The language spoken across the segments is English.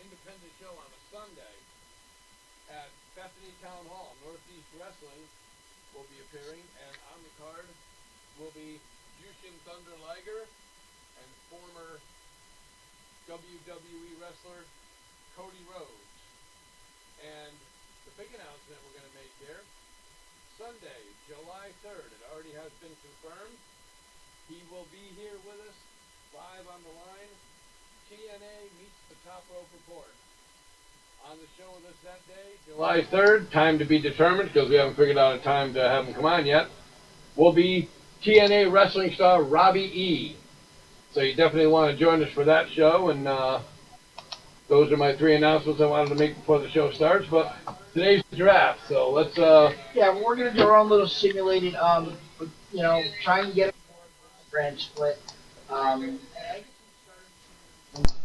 Independent show on a Sunday at Bethany Town Hall. Northeast Wrestling will be appearing, and on the card will be Jushin Thunder Liger and former WWE wrestler Cody Rhodes. And the big announcement we're going to make here, Sunday, July 3rd, it already has been confirmed. He will be here with us, live on the line. TNA meets the Top Rope Report. On the show with us that day, July 3rd, time to be determined because we haven't figured out a time to have him come on yet, will be TNA wrestling star Robbie E. So you definitely want to join us for that show, and those are my three announcements I wanted to make before the show starts. But today's the draft, so let's... Yeah, we're going to do our own little simulated, trying to get a brand split. And I guess I'm starting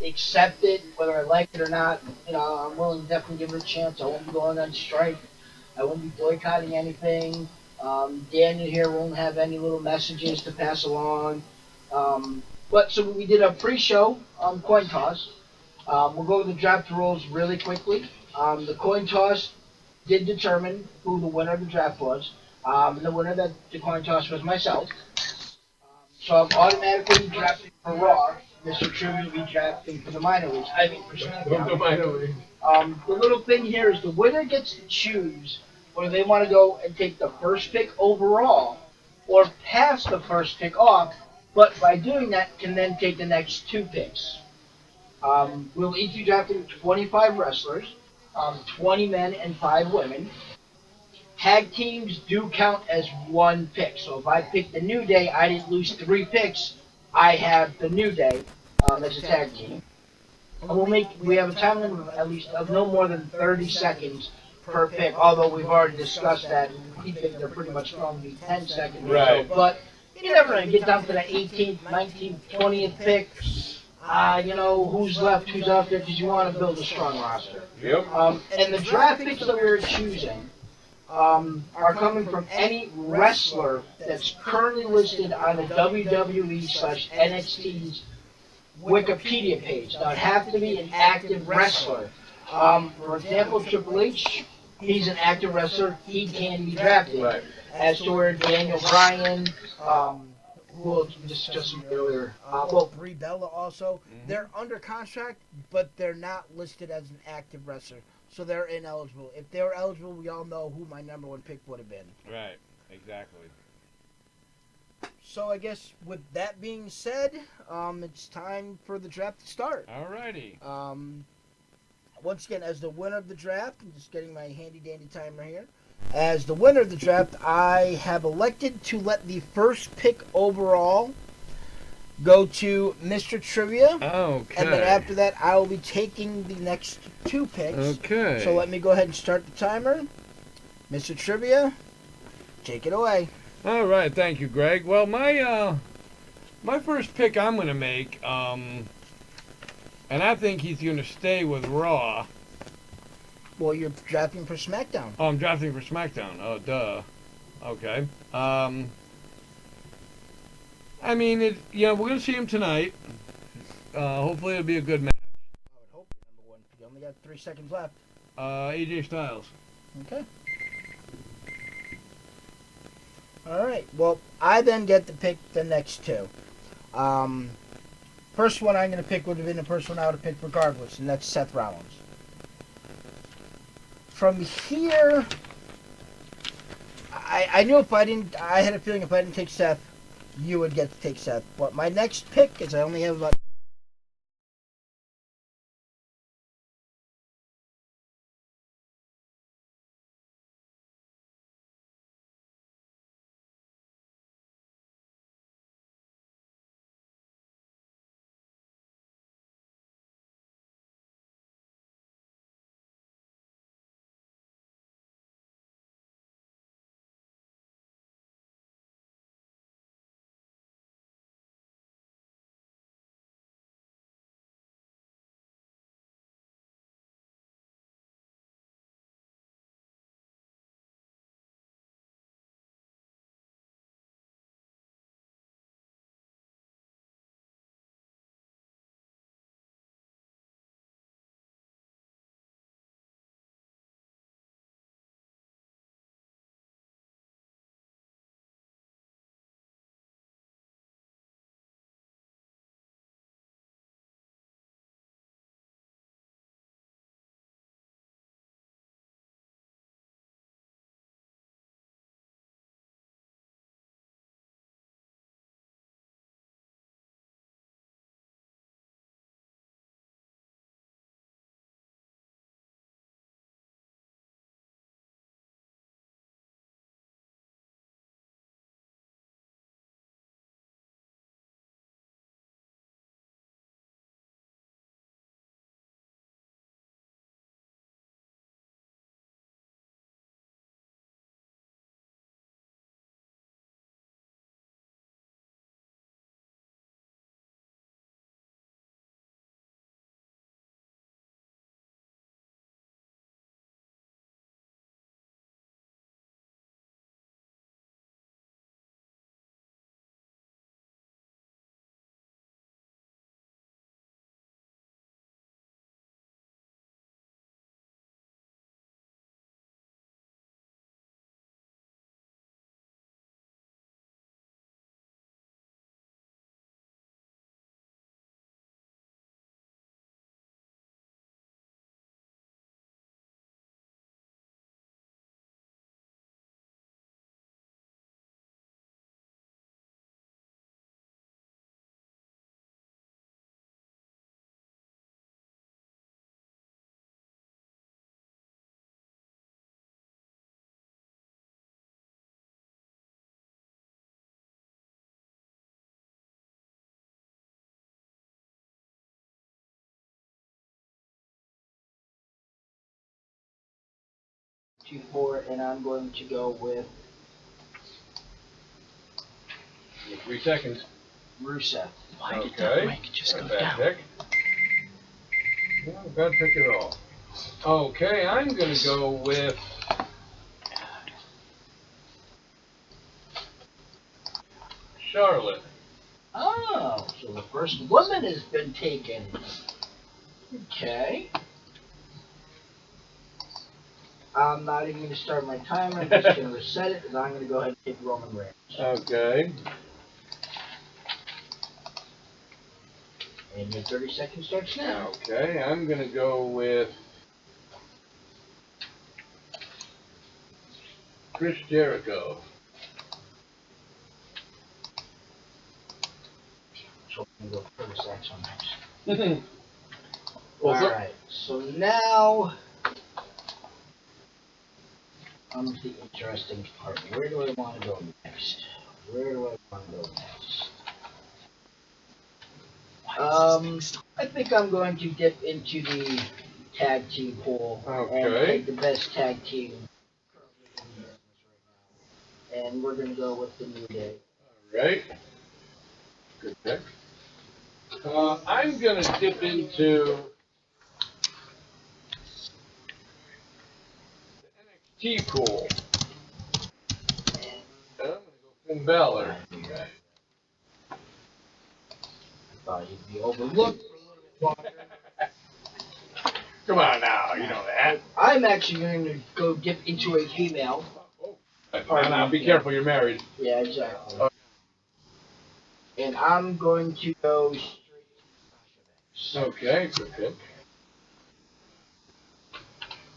to accept it, whether I like it or not. I'm willing to definitely give it a chance. I won't be going on strike. I won't be boycotting anything. Daniel here won't have any little messages to pass along. But so we did a pre-show coin toss. We'll go over the draft rules really quickly. The coin toss did determine who the winner of the draft was. The winner of the coin toss was myself. So I'm automatically drafting for Raw. Mr. True will be drafting for the minor leagues. I mean, for SmackDown. The minor league. The little thing here is the winner gets to choose whether they want to go and take the first pick overall or pass the first pick off, but by doing that can then take the next two picks. We'll each be drafting 25 wrestlers, 20 men and 5 women. Tag teams do count as one pick. So if I pick the New Day, I didn't lose 3 picks. I have the New Day as a tag team. And we have a time limit of at least of no more than 30 seconds per pick. Although we've already discussed that, we think they're pretty much going to be 10 seconds. Right. But you never know. Get down to the 18th, 19th, 20th pick. Who's left, who's out there, because you want to build a strong roster. Yep. And the draft picks that we're choosing are coming from any wrestler that's currently listed on the WWE/NXT's Wikipedia page. Now, it have to be an active wrestler. For example, Triple H, he's an active wrestler. He can be drafted. Right. As to where Daniel Bryan, who we discussed earlier. Brie Bella also. They're under contract, but they're not listed as an active wrestler. So they're ineligible. If they were eligible, we all know who my number one pick would have been. Right. Exactly. So I guess with that being said, it's time for the draft to start. Alrighty. Once again, as the winner of the draft, I'm just getting my handy dandy timer here. As the winner of the draft, I have elected to let the first pick overall go to Mr. Trivia. Okay. And then after that, I will be taking the next 2 picks. Okay. So let me go ahead and start the timer. Mr. Trivia, take it away. All right, thank you, Greg. Well, my first pick I'm gonna make, and I think he's gonna stay with Raw. Well, you're drafting for SmackDown. Oh, I'm drafting for SmackDown. Oh, duh. Okay. I mean, we're gonna see him tonight. Hopefully, it'll be a good match. I would hope you're number one. You only got 3 seconds left. AJ Styles. Okay. All right. Well, I then get to pick the next 2. First one I'm going to pick would have been the first one I would have picked regardless, and that's Seth Rollins. From here, I knew if I didn't, I had a feeling if I didn't take Seth, you would get to take Seth. But my next pick is I only have about 2-4, and I'm going to go with 3 seconds. Rusev. Why did Okay. that mic just go Bad down? pick. Not a bad pick at all. Okay, I'm going to go with Charlotte. Oh, so the first woman has been taken. Okay. I'm not even going to start my timer. I'm just going to reset it, and I'm going to go ahead and pick Roman Reigns. Okay. And your 30 seconds starts now. Okay, I'm going to go with Chris Jericho. So I'm going to go Curtis Axel next. Well, so- Alright, so now comes the interesting part. Where do I want to go next? Where do I want to go next? I think I'm going to dip into the tag team pool and Okay. take the best tag team currently in the business right now. And we're going to go with the New Day. Right. Good pick. I'm going to dip into the NXT pool. I'm going to go Finn Balor. I thought he'd be overlooked for a little bit longer. Come on now, you know that. I'm actually going to go dip into a female. Now, be careful, you're married. Yeah, exactly. And I'm going to go straight to Sasha Banks. Okay, good pick.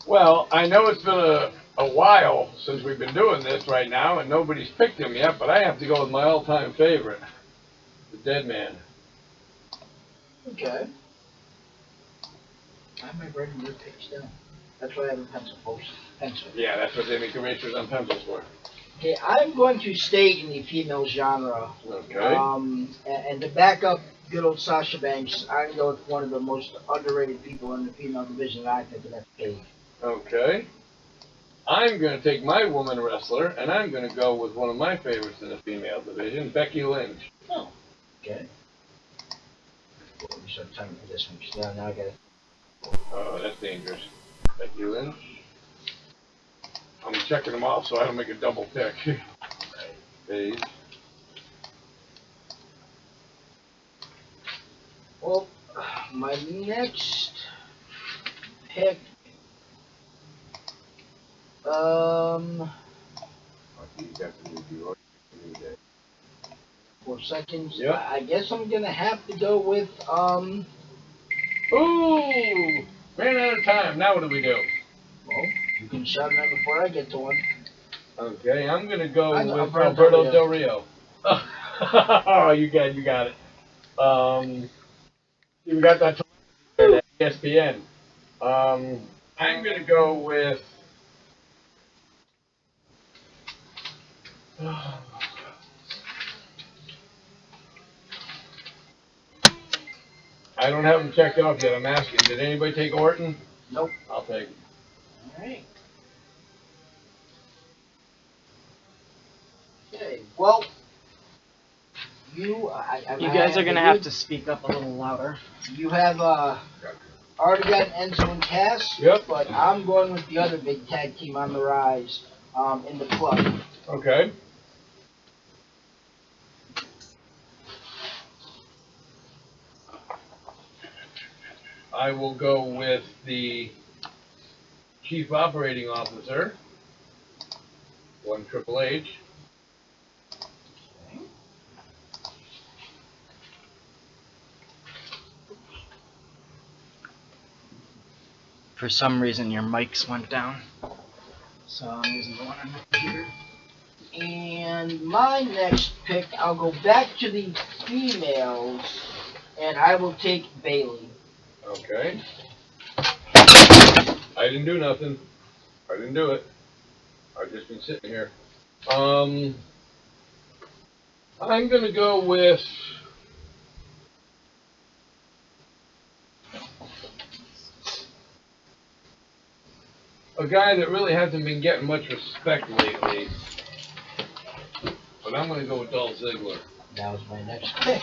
Well, I know it's been a while since we've been doing this right now, and nobody's picked him yet, but I have to go with my all-time favorite, the Dead Man. Okay. I might write your picks down. That's why I have a pencil. Yeah, that's what they make erasers on pencils for. Okay, I'm going to stay in the female genre. Okay. And to back up good old Sasha Banks, I'm going to go with one of the most underrated people in the female division, I think, and that's Paige. Okay. I'm going to take my woman wrestler, and I'm going to go with one of my favorites in the female division, Becky Lynch. Oh, okay. Let me start timing for this one, because now I got it. Oh, that's dangerous. Becky Lynch. I'm checking them off so I don't make a double pick. Paige. Well, my next pick, 4 seconds. Yep. I guess I'm gonna have to go with Ooh! Ran out of time. Now what do we do? well, you can shout it out before I get to one. Okay, I'm going to go I know, with Alberto Alberto Del Rio. Oh, you got it. You got that at ESPN. I'm going to go with I don't have them checked off yet. I'm asking. Did anybody take Orton? Nope. I'll take it. Alright. Okay, well, you guys are gonna have to speak up a little louder. You have already got Enzo and Cass. Yep. But I'm going with the other big tag team on the rise in the club. Okay. I will go with the Chief Operating Officer, one Triple H. For some reason, your mics went down, so I'm using the one on the computer. And my next pick, I'll go back to the females, and I will take Bailey. Okay. I didn't do nothing. I didn't do it. I've just been sitting here. I'm gonna go with a guy that really hasn't been getting much respect lately. But I'm going to go with Dolph Ziggler. That was my next pick.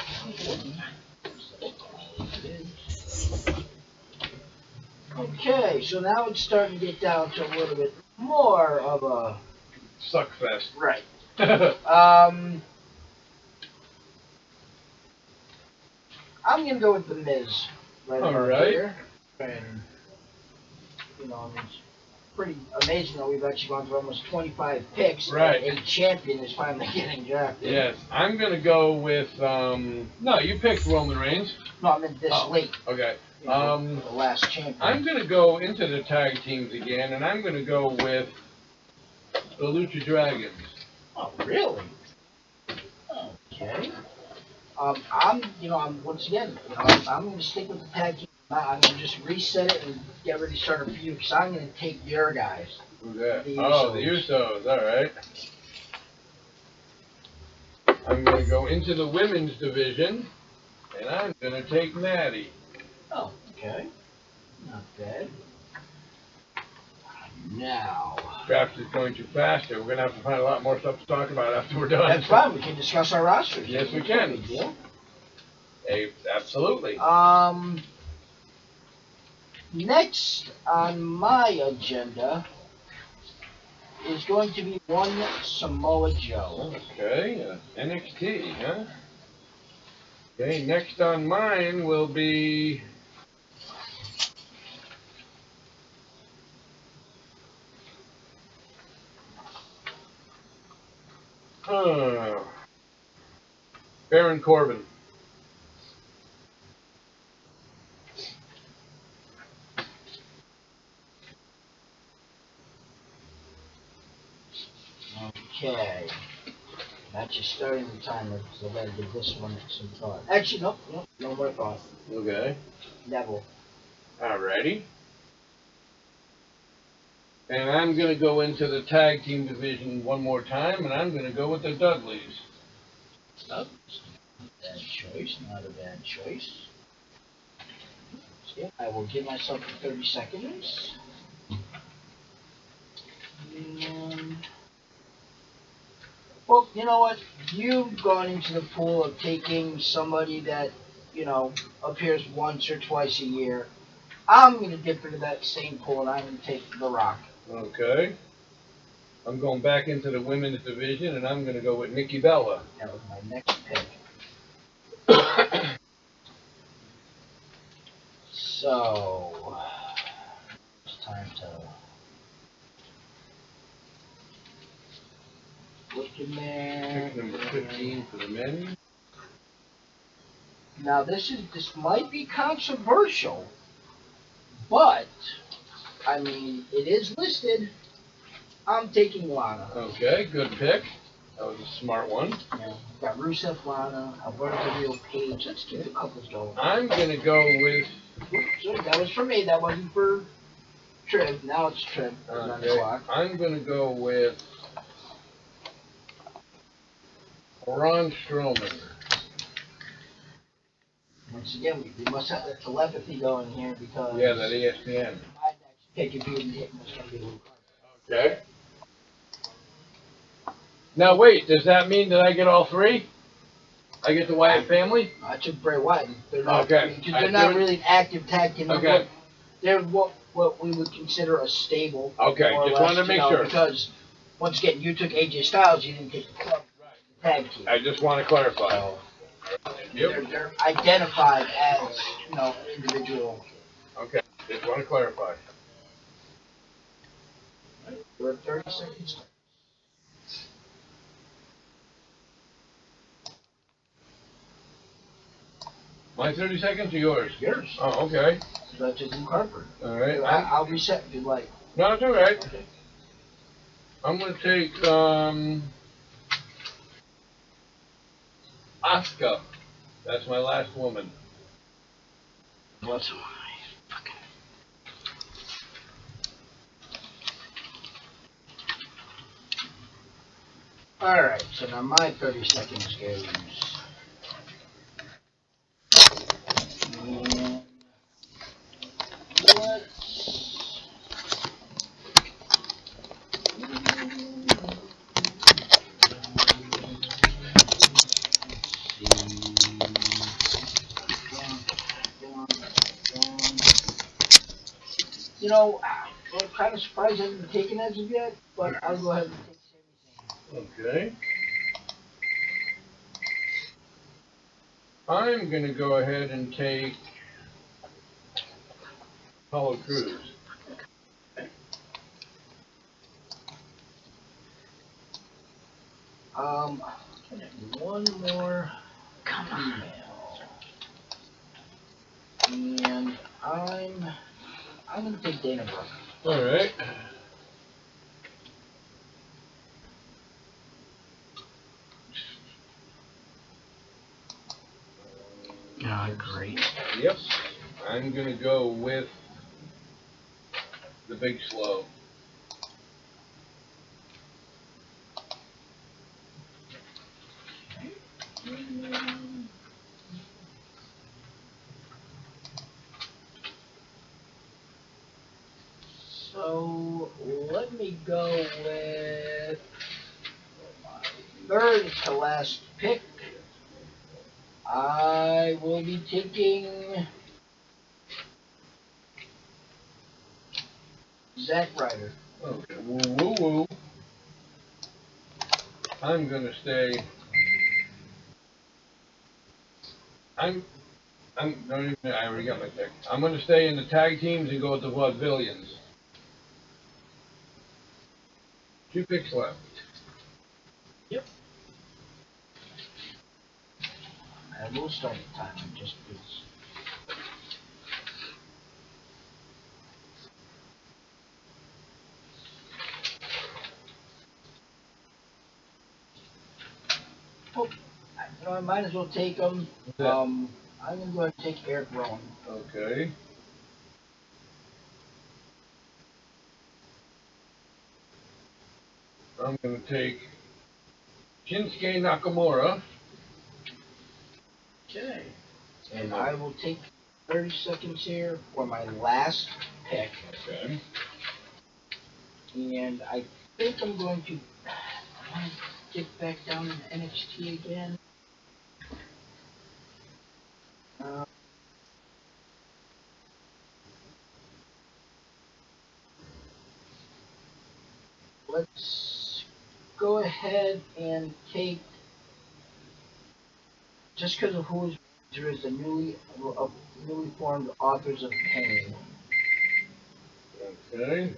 Okay, so now it's starting to get down to a little bit more of a Suckfest. right. I'm gonna go with the Miz right All about right. here, and you know, it's pretty amazing that we've actually gone through almost 25 picks. Right. And a champion is finally getting drafted. Yes, I'm going to go with, no, you picked Roman Reigns. No, I meant this late. Okay. You know, the last champion. I'm going to go into the tag teams again, and I'm going to go with the Lucha Dragons. Oh, really? Okay. I'm once again, I'm going to stick with the tag team. I'm going to just reset it and get ready to start a feud because I'm going to take your guys. Who's that? The Oh, the Usos. Usos. All right. I'm going to go into the women's division, and I'm going to take Natty. Oh, okay. Not bad. Now. Draft is going too fast here. We're going to have to find a lot more stuff to talk about after we're done. That's fine. We can discuss our rosters. Yes, we can. Big deal. Hey, absolutely. Next on my agenda is going to be one Samoa Joe. Okay, NXT, huh? Okay, next on mine will be... Baron Corbin. Okay. That's just starting the timer because I gotta give this one some thought. Actually, nope, no more thought. Okay. Neville. Alrighty. And I'm going to go into the tag team division one more time, and I'm going to go with the Dudleys. Oh, bad choice, not a bad choice. Okay, I will give myself 30 seconds. And, well, you know what? You've gone into the pool of taking somebody that, appears once or twice a year. I'm going to dip into that same pool, and I'm going to take The Rock. Okay. I'm going back into the women's division, and I'm going to go with Nikki Bella. That was my next pick. So, it's time to look in there. Pick number 15 for the men. Now this might be controversial, but I mean it is listed. I'm taking Lana. Okay, good pick. That was a smart one. Yeah, got Rusev, Lana, Alberto Del Rio, Page. Let's keep the couples going. I'm going to go with... So that was for me. That wasn't for Triv. Now it's Triv. On the clock. I'm going to go with Braun Strowman. Once again, we must have the telepathy going here because Yeah, that ESPN. my next pick if you didn't hit was going to be Luke. Okay. Now wait, does that mean that I get all three? I get the Wyatt family? I took Bray Wyatt. They're not, Okay. because they're not really an active tag team. Okay. They're what we would consider a stable. Okay, more or just less, wanted to make sure. Because once again, you took AJ Styles, you didn't take the club tag team. I just want to clarify. So Yep. they're identified as individual. Okay, just want to clarify. We're at 30 seconds. My 30 seconds or yours? Yours. Oh, okay. So that's just Luke Harper. All right. I'll reset if you'd like. No, it's all right. Okay. I'm going to take Asuka. That's my last woman. What's Alright, so now my 30 seconds goes. And let's You know, I'm kind of surprised I haven't taken as of yet, but I'll go ahead and take Sami Zayn. Okay. I'm gonna go ahead and take Apollo Crews. One more female, and I'm gonna take Dana Brooke. All right. Ah, great. Yep. I'm gonna go with the Big Slow. So let me go with my third to last pick. I will be taking Zack Ryder. Okay. Woo woo woo. I'm gonna stay. I'm don't even. I already got my pick. I'm gonna stay in the tag teams and go with the Vaudevillians. 2 picks left. And we'll start the timer just because. Oh, you know, I might as well take them. I'm gonna go ahead and take Eric Rowan. Okay. I'm gonna take Shinsuke Nakamura. Okay. And I will take 30 seconds here for my last pick. Okay. And I think I'm going to get back down to NXT again. Uh, let's go ahead and take, just because of who is there is the newly formed Authors of Pain, Okay.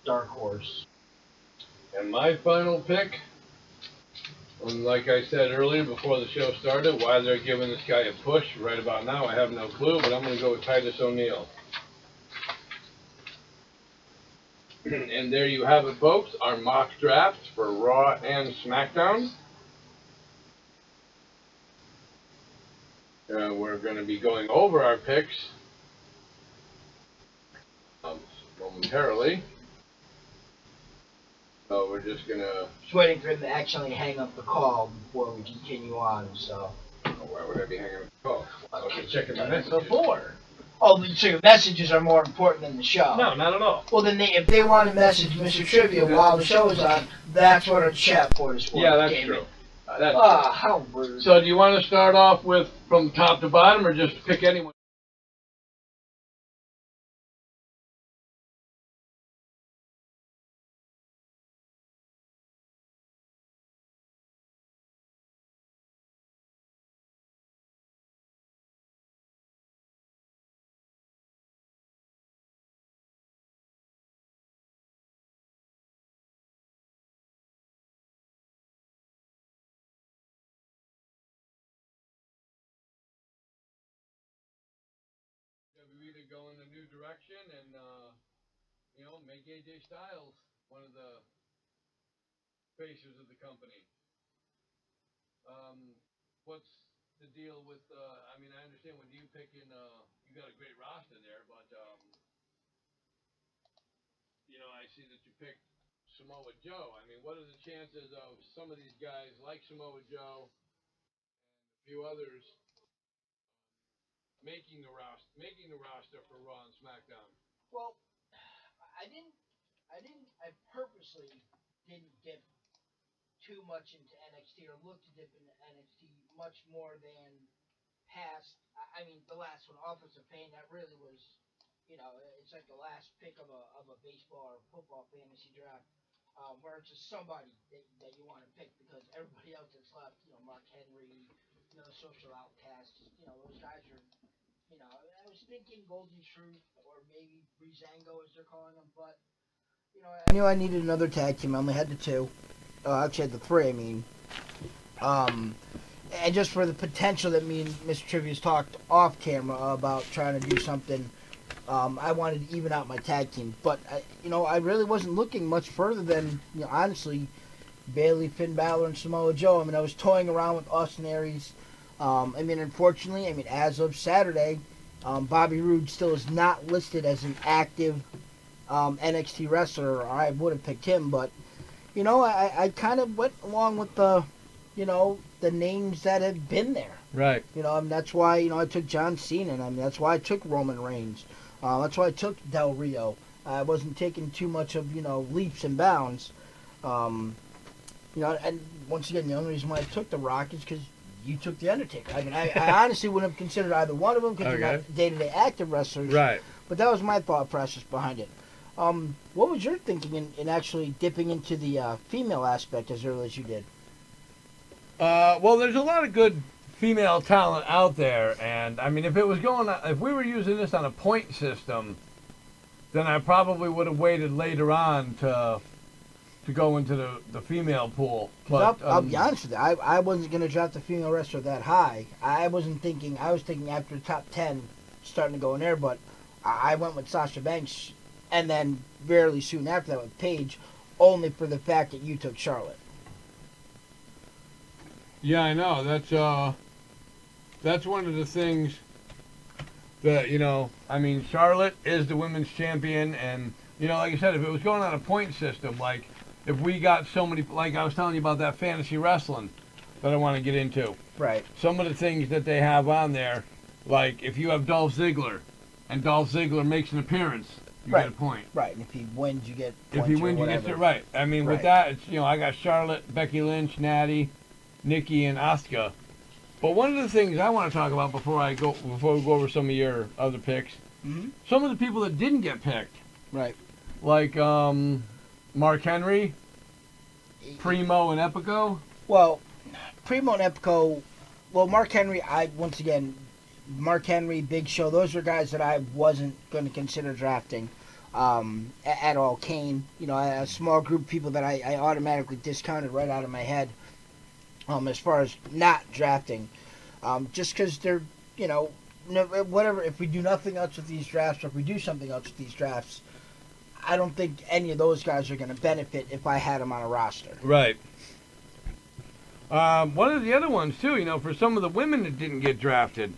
Dark Horse. And my final pick, and like I said earlier before the show started, why they're giving this guy a push right about now, I have no clue, but I'm going to go with Titus O'Neil. And there you have it, folks, our mock drafts for Raw and SmackDown. We're going to be going over our picks momentarily. So we're just going to... Just waiting for him to actually hang up the call before we continue on, so. Why would I be hanging up the call? I was just checking my messages. Before. Oh, so your messages are more important than the show. No, not at all. Well, then if they want to message Mr. Trivia while the show is on, that's what our chat board is for. Yeah, that's true. That's Ah, how rude. true. So do you want to start off with from top to bottom or just pick anyone? We either go in a new direction and make AJ Styles one of the faces of the company. What's the deal with? I mean, I understand with you picking. You got a great roster there, but I see that you picked Samoa Joe. I mean, what are the chances of some of these guys like Samoa Joe and a few others making the roster for Raw and SmackDown? Well, I purposely didn't dip too much into NXT or look to dip into NXT much more than past. I mean, the last one, Office of Pain, that really was it's like the last pick of a baseball or football fantasy draft, where it's just somebody that you want to pick because everybody else that's left, Mark Henry, social outcasts, those guys are, I was thinking Golden Truth or maybe Breezango as they're calling them, but I knew I needed another tag team. I only had the two. Actually, I had the three. I mean, and just for the potential that me and Mr. Trivia's talked off camera about trying to do something, I wanted to even out my tag team. But I really wasn't looking much further than honestly, Bailey, Finn Balor, and Samoa Joe. I mean, I was toying around with Austin Aries. Unfortunately, as of Saturday, Bobby Roode still is not listed as an active NXT wrestler. I would have picked him, but I kind of went along with the names that have been there. Right. That's why I took John Cena. That's why I took Roman Reigns. That's why I took Del Rio. I wasn't taking too much of leaps and bounds. And once again, the only reason why I took The Rock is because you took The Undertaker. I honestly wouldn't have considered either one of them because they're not day-to-day active wrestlers. Right. But that was my thought process behind it. What was your thinking in actually dipping into the female aspect as early as you did? Well, there's a lot of good female talent out there, and if we were using this on a point system, then I probably would have waited later on to go into the female pool. But I'll be honest with you, I wasn't going to draft the female wrestler that high. I was thinking after the top 10, starting to go in there, but I went with Sasha Banks, and then fairly soon after that with Paige, only for the fact that you took Charlotte. Yeah, I know. That's one of the things that Charlotte is the women's champion, and like I said, if it was going on a point system, like if we got so many, like I was telling you about that fantasy wrestling that I want to get into. Right. Some of the things that they have on there, like if you have Dolph Ziggler, and Dolph Ziggler makes an appearance, you get a point. Right, and if he wins, you get points. If he wins, you get it right. With that, it's I got Charlotte, Becky Lynch, Natty, Nikki, and Asuka. But one of the things I want to talk about before we go over some of your other picks, some of the people that didn't get picked, right? Like Mark Henry, Primo, and Epico. Well, Primo and Epico. Well, Mark Henry. Mark Henry, Big Show. Those are guys that I wasn't going to consider drafting at all. Kane. A small group of people that I automatically discounted right out of my head. As far as not drafting, just because they're, whatever. If we do nothing else with these drafts, or if we do something else with these drafts, I don't think any of those guys are going to benefit if I had them on a roster. Right. One of the other ones too, for some of the women that didn't get drafted,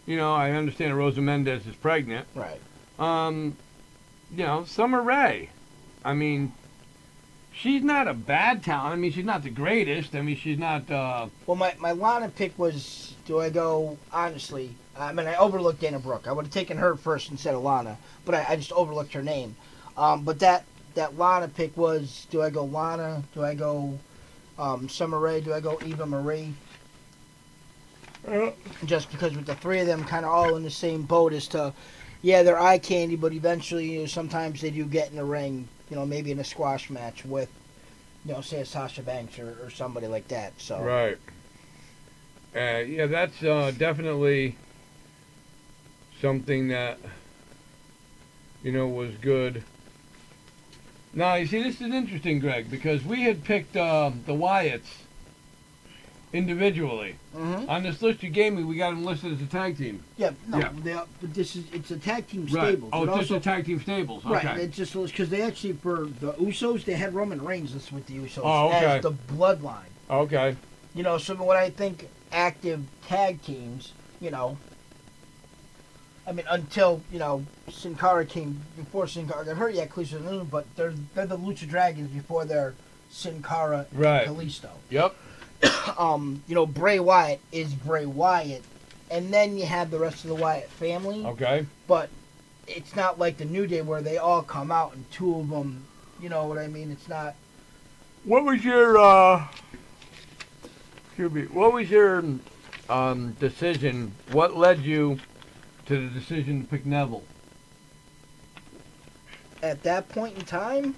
I understand Rosa Mendez is pregnant. Right. Summer Rae. She's not a bad talent. She's not the greatest. She's not... Well, my Lana pick was, do I go, honestly, I overlooked Dana Brooke. I would have taken her first instead of Lana, but I just overlooked her name. But that Lana pick was, do I go Lana? Do I go Summer Rae? Do I go Eva Marie? Just because with the three of them kind of all in the same boat as to, yeah, they're eye candy, but eventually, sometimes they do get in the ring, maybe in a squash match with, say a Sasha Banks or somebody like that. So right. Yeah, that's definitely something that was good. Now, you see, this is interesting, Greg, because we had picked the Wyatts individually. Mm-hmm. On this list you gave me, we got them listed as a tag team. Yeah, no, Yeah. but it's a tag team Right. stable. Oh, but it's just a tag team stables. Okay. Right, it's just because they actually, for the Usos, they had Roman Reigns listed with the Usos okay. as the bloodline. Okay. So when I think active tag teams, until, Sin Cara came, before Sin Cara got hurt, Kalisto, but they're the Lucha Dragons before they're Sin Cara and Right. Kalisto. Yep. Bray Wyatt is Bray Wyatt, and then you have the rest of the Wyatt family. Okay. But it's not like the New Day where they all come out and two of them, you know what I mean? It's not. What was your decision? What led you to the decision to pick Neville? at that point in time,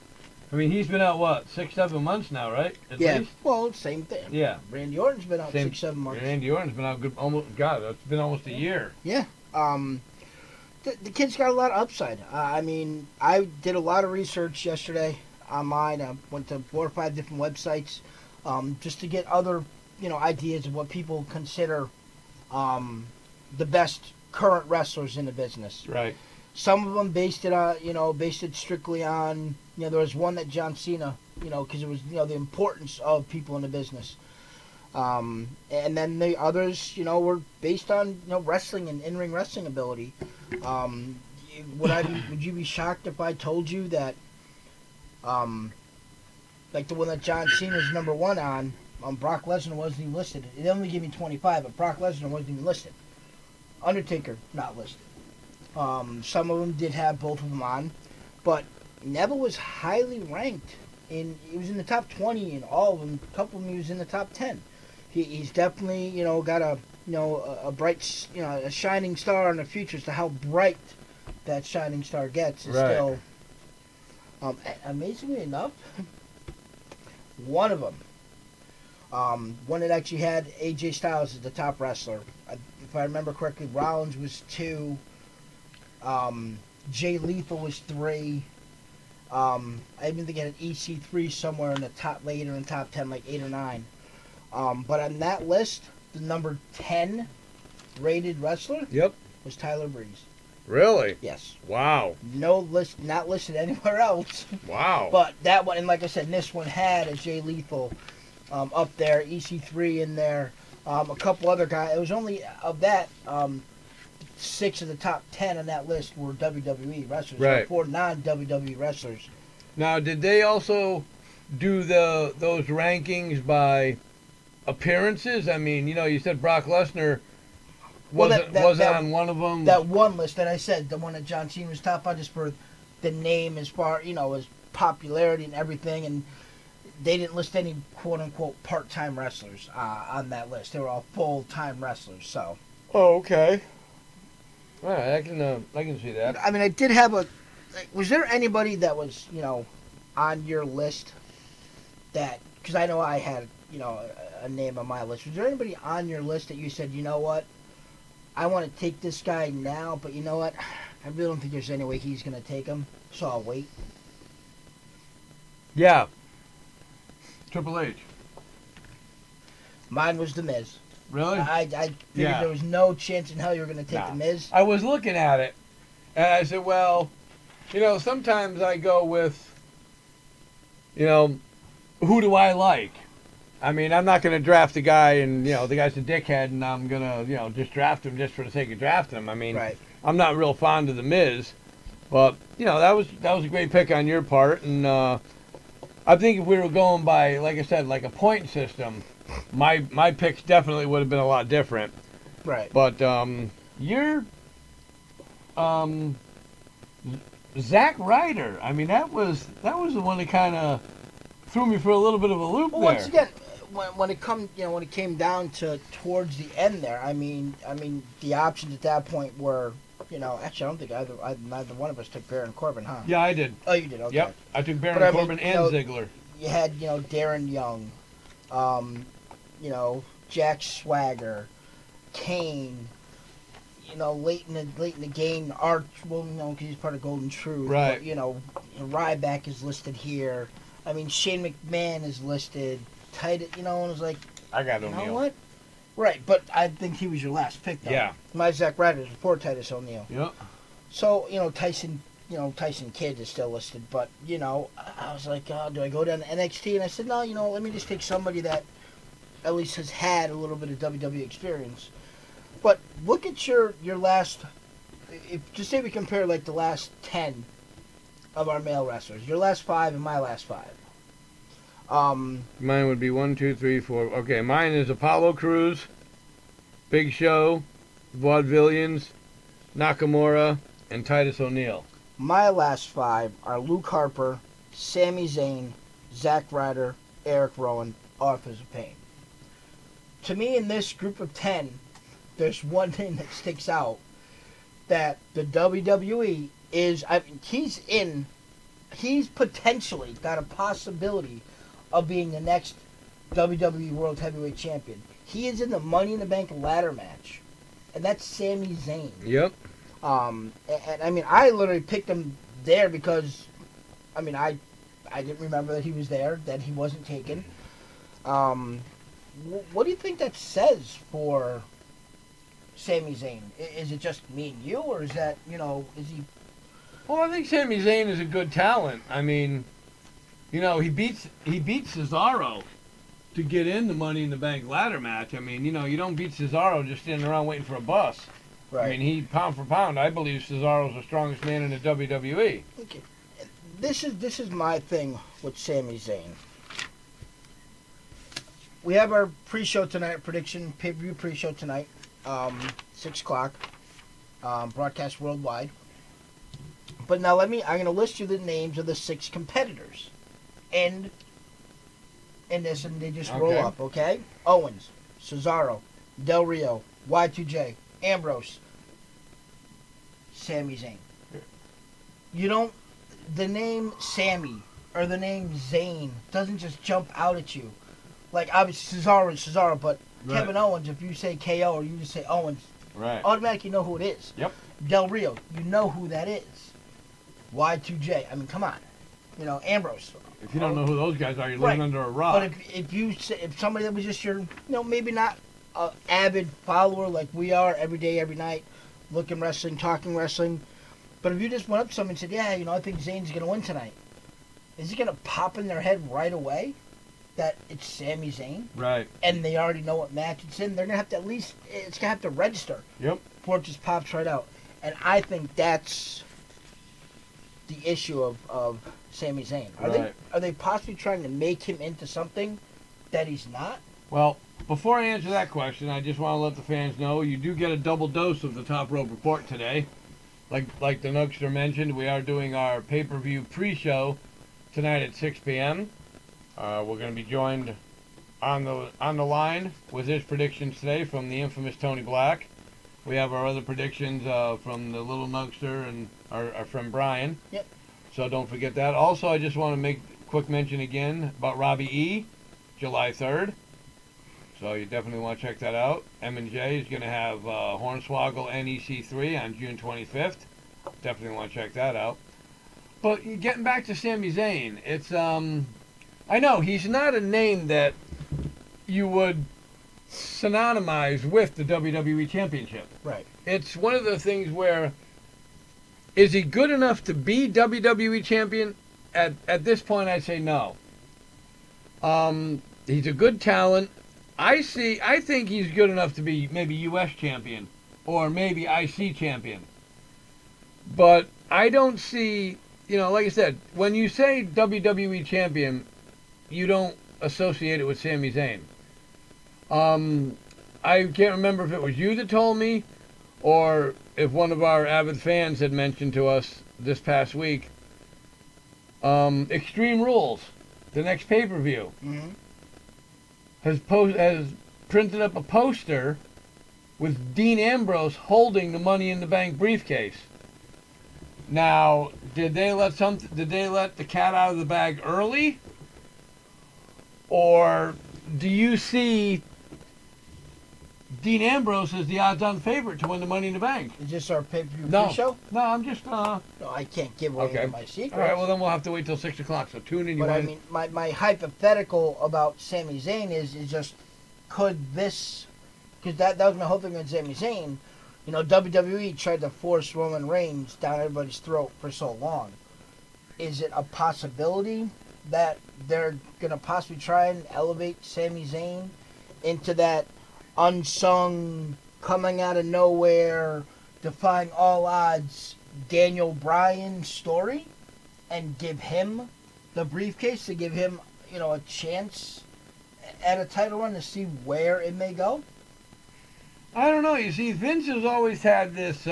I mean, he's been out, what, 6-7 months now, right? At yeah. least? Well, same thing. Yeah. Randy Orton's been out Same- 6-7 months. Randy Orton's been out good, almost, God, it's been almost a year. The kid's got a lot of upside. I mean, I did a lot of research yesterday online. I went to 4 or 5 different websites just to get other, ideas of what people consider the best current wrestlers in the business. Right. Some of them based it strictly on, there was one that John Cena, because it was, the importance of people in the business. And then the others, were based on, wrestling and in-ring wrestling ability. Would you be shocked if I told you that, like the one that John Cena's number 1 on, Brock Lesnar wasn't even listed. It only gave me 25, but Brock Lesnar wasn't even listed. Undertaker, not listed. Some of them did have both of them on, but Neville was highly ranked. He was in the top 20 in all of them. A couple of them he was in the top 10. He's definitely, got a bright, a shining star in the future. As to how bright that shining star gets is Right. still, amazingly enough, one of them, one that actually had AJ Styles as the top wrestler. If I remember correctly, Rollins was 2. Jay Lethal was 3. I even think I had an EC3 somewhere in the top, later in top 10, like 8 or 9. But on that list, the number 10 rated wrestler Yep. was Tyler Breeze. Really? Yes. Wow. Not listed anywhere else. Wow. But that one, and like I said, this one had a Jay Lethal up there, EC3 in there, a couple other guys. It was only of that, 6 of the top 10 on that list were WWE wrestlers. Right. There were 4 non-WWE wrestlers. Now, did they also do those rankings by appearances? I mean, you said Brock Lesnar Well, wasn't on one of them. That one list that I said, the one that John Cena was top on, just for the name as far, as popularity and everything, and they didn't list any quote-unquote part-time wrestlers on that list. They were all full-time wrestlers, so. Oh, okay. All right, I can see that. I mean, I did have was there anybody that was, on your list that, because I know I had, a name on my list. Was there anybody on your list that you said, you know what, I want to take this guy now, but you know what, I really don't think there's any way he's going to take him, so I'll wait? Yeah. Triple H. Mine was The Miz. Really? I figured Yeah. there was no chance in hell you were going to take Nah. The Miz. I was looking at it, and I said, well, sometimes I go with, who do I like? I mean, I'm not going to draft a guy and, the guy's a dickhead and I'm going to, just draft him just for the sake of drafting him. I mean, Right. I'm not real fond of The Miz, but, that was a great pick on your part. And I think if we were going by, like I said, like a point system, my picks definitely would have been a lot different. Right. But you're Zack Ryder. I mean, that was the one that kind of threw me for a little bit of a loop Well, there. once again, when it came down to towards the end there, I mean, the options at that point were, actually, I don't think neither one of us took Baron Corbin, huh? Yeah, I did. Oh, you did. Okay. Yep, I took Baron But I mean, Corbin and Ziggler. You had, Darren Young, Jack Swagger, Kane. Late in the game, Arch. Well, because he's part of Golden Truth. Right. But, Ryback is listed here. I mean, Shane McMahon is listed. Titus, and it was like, I got you O'Neal. know what? Right, but I think he was your last pick, though. Yeah. My Zack Ryder was before Titus O'Neil. Yep. So, Tyson Kidd is still listed, but, I was like, do I go down to NXT? And I said, no, let me just take somebody that at least has had a little bit of WWE experience. But look at your last, just say we compare like the last 10 of our male wrestlers, your last 5 and my last 5. Mine would be 1, 2, 3, 4. Okay, mine is Apollo Crews, Big Show, Vaudevillians, Nakamura, and Titus O'Neil. My last 5 are Luke Harper, Sami Zayn, Zack Ryder, Eric Rowan, Authors of Pain. To me, in this group of 10, there's one thing that sticks out, that the WWE is, he's in he's potentially got a possibility of being the next WWE World Heavyweight Champion. He is in the Money in the Bank ladder match, and that's Sami Zayn. Yep. And I mean, I literally picked him there because, I mean, I didn't remember that he was there, that he wasn't taken. What do you think that says for Sami Zayn? Is it just me and you, or is that, is he? Well, I think Sami Zayn is a good talent. I mean, he beats Cesaro to get in the Money in the Bank ladder match. I mean, you don't beat Cesaro just standing around waiting for a bus. Right. I mean, pound for pound, I believe Cesaro's the strongest man in the WWE. Okay. This is my thing with Sami Zayn. We have our pre-show tonight, prediction pay-per-view pre-show tonight, 6 o'clock, broadcast worldwide. But now I'm going to list you the names of the 6 competitors, and this, and they just roll Okay. up, okay? Owens, Cesaro, Del Rio, Y2J, Ambrose, Sami Zayn. The name Sammy or the name Zayn doesn't just jump out at you. Like, obviously Cesaro is Cesaro, but Right. Kevin Owens, if you say KO or you just say Owens, Right. automatically know who it is. Yep. Del Rio, you know who that is. Y2J, I mean, come on. Ambrose. If you don't know who those guys are, you're Right. living under a rock. But if somebody that was just your, maybe not an avid follower like we are every day, every night, looking wrestling, talking wrestling, but if you just went up to someone and said, yeah, I think Zayn's going to win tonight, is it going to pop in their head right away that it's Sami Zayn? Right. And they already know what match it's in? They're going to have to it's going to have to register Yep. before it just pops right out. And I think that's the issue of Sami Zayn. Right. Are they possibly trying to make him into something that he's not? Well, before I answer that question, I just want to let the fans know you do get a double dose of the Top Rope Report today. Like the Nugster mentioned, we are doing our pay-per-view pre-show tonight at 6 p.m. We're going to be joined on the line with his predictions today from the infamous Tony Black. We have our other predictions from the little Nugster and our friend Brian. Yep. So don't forget that. Also, I just want to make a quick mention again about Robbie E., July 3rd. So you definitely want to check that out. M&J is going to have Hornswoggle NEC3 on June 25th. Definitely want to check that out. But getting back to Sami Zayn, it's I know he's not a name that you would synonymize with the WWE Championship. Right. It's one of the things where, is he good enough to be WWE Champion? At this point, I'd say no. He's a good talent. I think he's good enough to be maybe U.S. champion or maybe IC champion. But I don't see, like I said, when you say WWE champion, you don't associate it with Sami Zayn. I can't remember if it was you that told me or if one of our avid fans had mentioned to us this past week. Extreme Rules, the next pay-per-view. Mm-hmm. Has printed up a poster with Dean Ambrose holding the Money in the Bank briefcase. Now, did they let the cat out of the bag early? Or do you see Dean Ambrose as the odds-on favorite to win the Money in the Bank? Is this our pay-per-view No. pre-show? No, I'm just No, I can't give away Okay. any of my secrets. all right. Well, then we'll have to wait till 6 o'clock. So tune in. But I mean, my hypothetical about Sami Zayn is just, could this, because that was my whole thing with Sami Zayn. WWE tried to force Roman Reigns down everybody's throat for so long. Is it a possibility that they're going to possibly try and elevate Sami Zayn into that unsung, coming out of nowhere, defying all odds Daniel Bryan story, and give him the briefcase to give him, a chance at a title run to see where it may go? I don't know. You see, Vince has always had this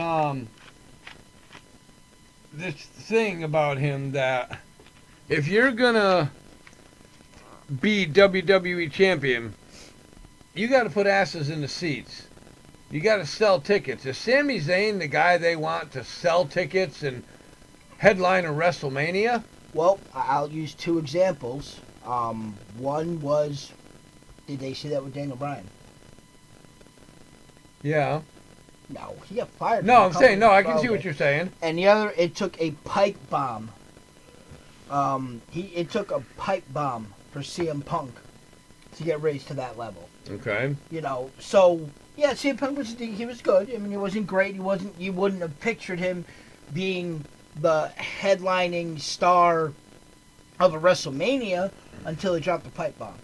this thing about him that if you're gonna be WWE champion, you got to put asses in the seats. You got to sell tickets. Is Sami Zayn the guy they want to sell tickets and headline a WrestleMania? Well, I'll use two examples. One was, did they see that with Daniel Bryan? Yeah. No, he got fired. No, from I'm the saying, no, I can company. see what you're saying. And the other, it took a pipe bomb. It took a pipe bomb for CM Punk to get raised to that level. Okay. You know, so yeah, CM Punk he was good. I mean, he wasn't great. You wouldn't have pictured him being the headlining star of a WrestleMania until he dropped the pipe bomb.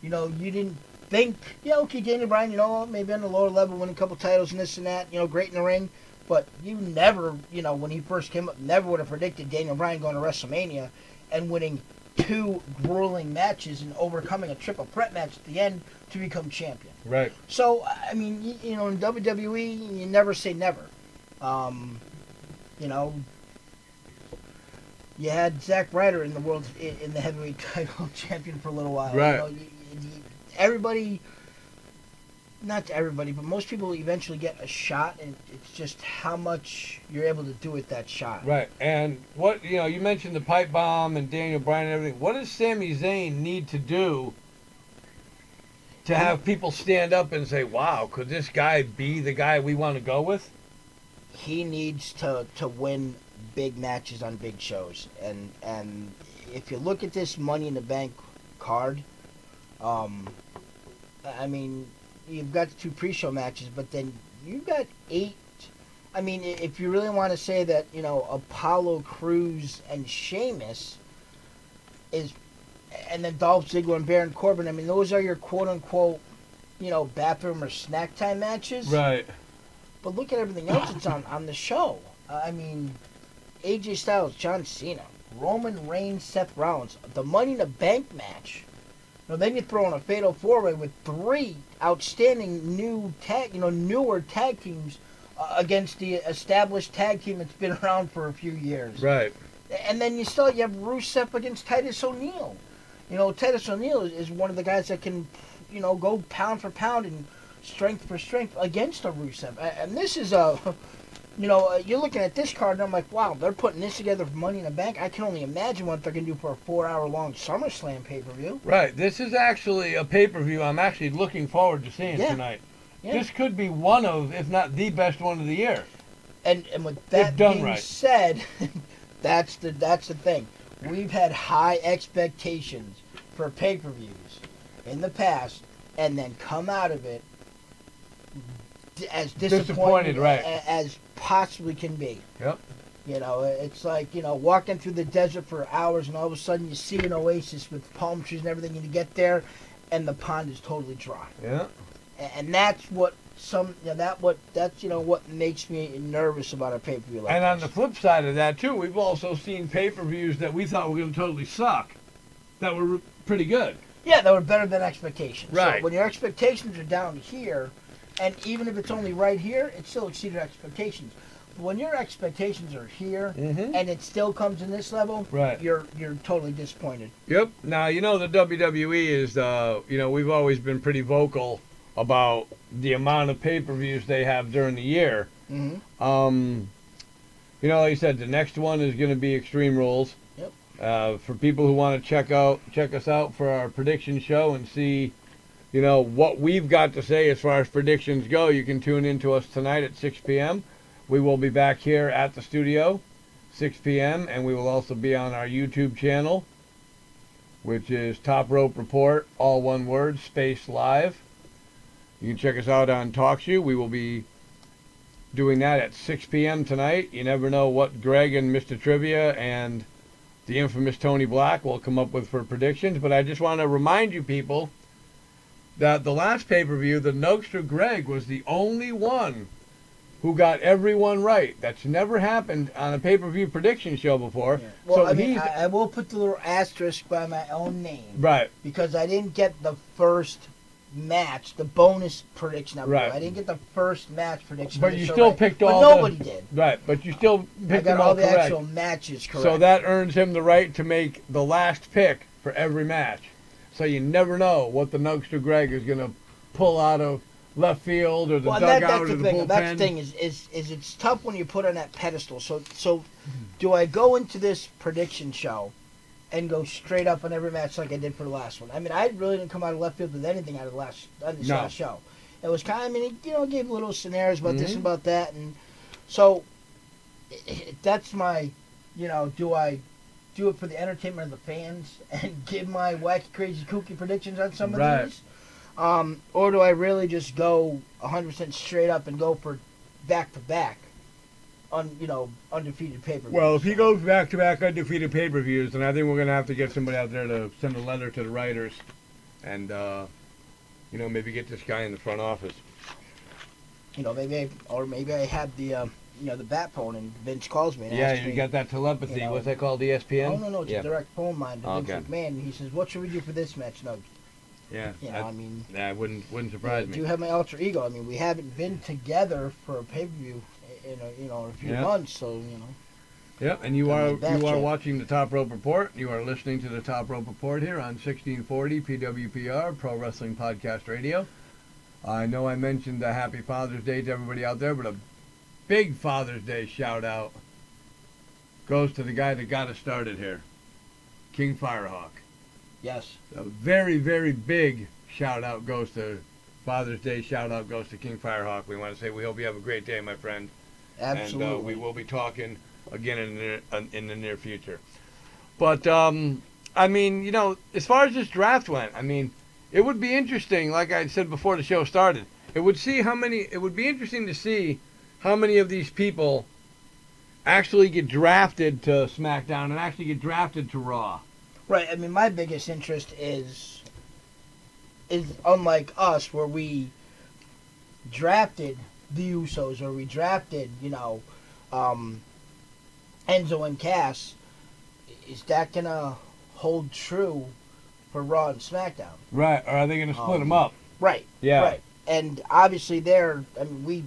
You know, you didn't think, yeah, okay, Daniel Bryan, you know, maybe on the lower level, winning a couple titles and this and that, you know, great in the ring. But you never, you know, when he first came up, never would have predicted Daniel Bryan going to WrestleMania and winning 2 grueling matches and overcoming a triple threat match at the end to become champion. Right. So, I mean, you know, in WWE, you never say never. You know, you had Zack Ryder in the heavyweight title champion for a little while. Right. You know, everybody, not everybody, but most people eventually get a shot, and it's just how much you're able to do with that shot. Right. And what, you know, you mentioned the pipe bomb and Daniel Bryan and everything. What does Sami Zayn need to do to have people stand up and say, wow, could this guy be the guy we want to go with? He needs to win big matches on big shows, and if you look at this Money in the Bank card, I mean, you've got the 2 pre-show matches, but then you've got 8. I mean, if you really want to say that, you know, Apollo Crews and Sheamus is, and then Dolph Ziggler and Baron Corbin, I mean, those are your quote-unquote, you know, bathroom or snack time matches. Right. But look at everything else that's on the show. I mean, AJ Styles, John Cena, Roman Reigns, Seth Rollins, the Money in the Bank match. Now then you throw in a Fatal 4-Way with 3 outstanding newer tag teams against the established tag team that's been around for a few years. Right. And then you have Rusev against Titus O'Neil. You know, Titus O'Neil is one of the guys that can, you know, go pound for pound and strength for strength against a Rusev. And this is you know, you're looking at this card and I'm like, wow, they're putting this together for Money in the Bank. I can only imagine what they're going to do for a 4-hour-long SummerSlam pay-per-view. Right. This is actually a pay-per-view I'm actually looking forward to seeing tonight. Yeah. This could be one of, if not the best one of the year. And with that being said, that's the thing. We've had high expectations for pay-per-views in the past, and then come out of it as disappointed as possibly can be. Yep. You know, it's like, you know, walking through the desert for hours, and all of a sudden you see an oasis with palm trees and everything, and you get there, and the pond is totally dry. Yeah. And that's what what makes me nervous about a pay-per-view like And this. on the flip side of that, too, we've also seen pay-per-views that we thought were going to totally suck that were pretty good. Yeah, that were better than expectations. Right. So when your expectations are down here, and even if it's only right here, it still exceeded expectations. But when your expectations are here, Mm-hmm. and it still comes in this level, Right. you're totally disappointed. Yep. Now, you know, the WWE is, you know, we've always been pretty vocal about the amount of pay-per-views they have during the year. Mm-hmm. You know, like I said, the next one is going to be Extreme Rules. Yep. For people who want to check us out for our prediction show and see, you know, what we've got to say as far as predictions go, you can tune in to us tonight at 6 p.m. We will be back here at the studio, 6 p.m., and we will also be on our YouTube channel, which is Top Rope Report, all one word, space live. You can check us out on TalkShoe. We will be doing that at 6 p.m. tonight. You never know what Greg and Mr. Trivia and the infamous Tony Black will come up with for predictions, but I just want to remind you people that the last pay-per-view, the Nugster Greg was the only one who got everyone right. That's never happened on a pay-per-view prediction show before. Yeah. Well, So I mean, I will put the little asterisk by my own name. Right. Because I didn't get the first match, the bonus prediction. I didn't get the first match prediction. But you still picked but all nobody did. Right, but you still I picked got them all all the correct. actual matches correct. So that earns him the right to make the last pick for every match. So you never know what the Nugster Greg is going to pull out of left field or the Well, dugout that's or the the thing. bullpen. That's the thing is it's tough when you put on that pedestal. So, do I go into this prediction show and go straight up on every match like I did for the last one? I mean, I really didn't come out of left field with anything out of this No. last show. It was kind of, I mean, it, gave little scenarios about this Mhm. and about that, and so that's my, do I do it for the entertainment of the fans and give my wacky, crazy, kooky predictions on some of Right. these? Or do I really just go 100% straight up and go for back-to-back, undefeated pay-per-views? Well, if he goes back-to-back undefeated pay-per-views, then I think we're going to have to get somebody out there to send a letter to the writers and, maybe get this guy in the front office. maybe I have the bat phone and Vince calls me and Yeah, asks you me, got that telepathy. you know- What's that called, ESPN? Oh, no, it's yeah. a direct phone line to Okay. Vince McMahon, and he says, what should we do for this match? No, Yeah, I mean... that wouldn't surprise I me. do have my alter ego. I mean, we haven't been together for a pay-per-view in a few Yeah. months, so, Yep, and you Got are my back check. watching the Top Rope Report. You are listening to the Top Rope Report here on 1640 PWPR Pro Wrestling Podcast Radio. I know I mentioned a happy Father's Day to everybody out there, but a big Father's Day shout out goes to the guy that got us started here, King Firehawk. yes. A very, very big shout out goes to Father's Day. Shout out goes to King Firehawk. We want to say we hope you have a great day, my friend. Absolutely. And we will be talking again in the near future. But I mean, as far as this draft went, I mean, it would be interesting. Like I said before the show started, it would be interesting to see how many of these people actually get drafted to SmackDown and actually get drafted to Raw. Right. I mean, my biggest interest is unlike us, where we drafted the Usos or we drafted, Enzo and Cass. Is that gonna hold true for Raw and SmackDown? Right? Or are they going to split them up? Right. Yeah. Right. And obviously, we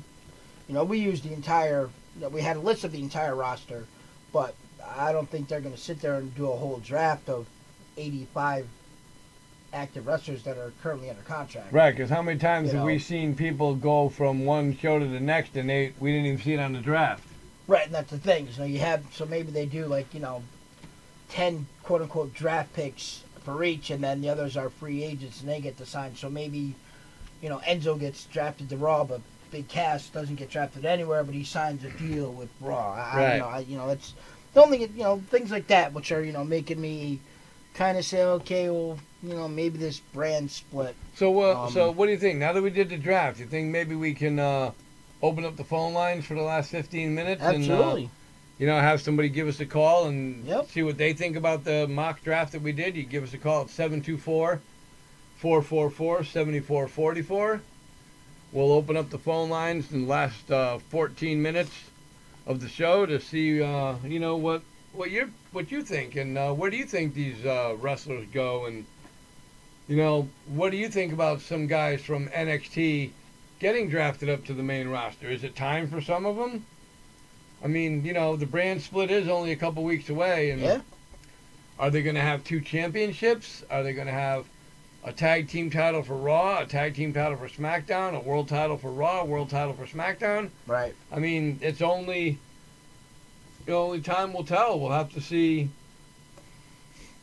used the entire. We had a list of the entire roster, but I don't think they're going to sit there and do a whole draft of 85 active wrestlers that are currently under contract. Right, because how many times You have we know. seen people go from one show to the next and we didn't even see it on the draft? Right, and that's the thing. So maybe they do 10 quote unquote draft picks for each, and then the others are free agents and they get to sign. So maybe, Enzo gets drafted to Raw, but Big Cass doesn't get drafted anywhere, but he signs a deal with Raw. I don't know. It's the only things like that, which are making me kind of say, okay, well, maybe this brand split. So, so what do you think? Now that we did the draft, you think maybe we can open up the phone lines for the last 15 minutes Absolutely. and have somebody give us a call and Yep. see what they think about the mock draft that we did? You can give us a call at 724-444-7444. We'll open up the phone lines in the last 14 minutes of the show to see what you think and where do you think these wrestlers go, and what do you think about some guys from NXT getting drafted up to the main roster? Is it time for some of them? I mean, the brand split is only a couple weeks away, and Yeah. are they going to have 2 championships? Are they going to have a tag team title for Raw, a tag team title for SmackDown, a world title for Raw, a world title for SmackDown? Right. I mean, it's only time will tell. We'll have to see,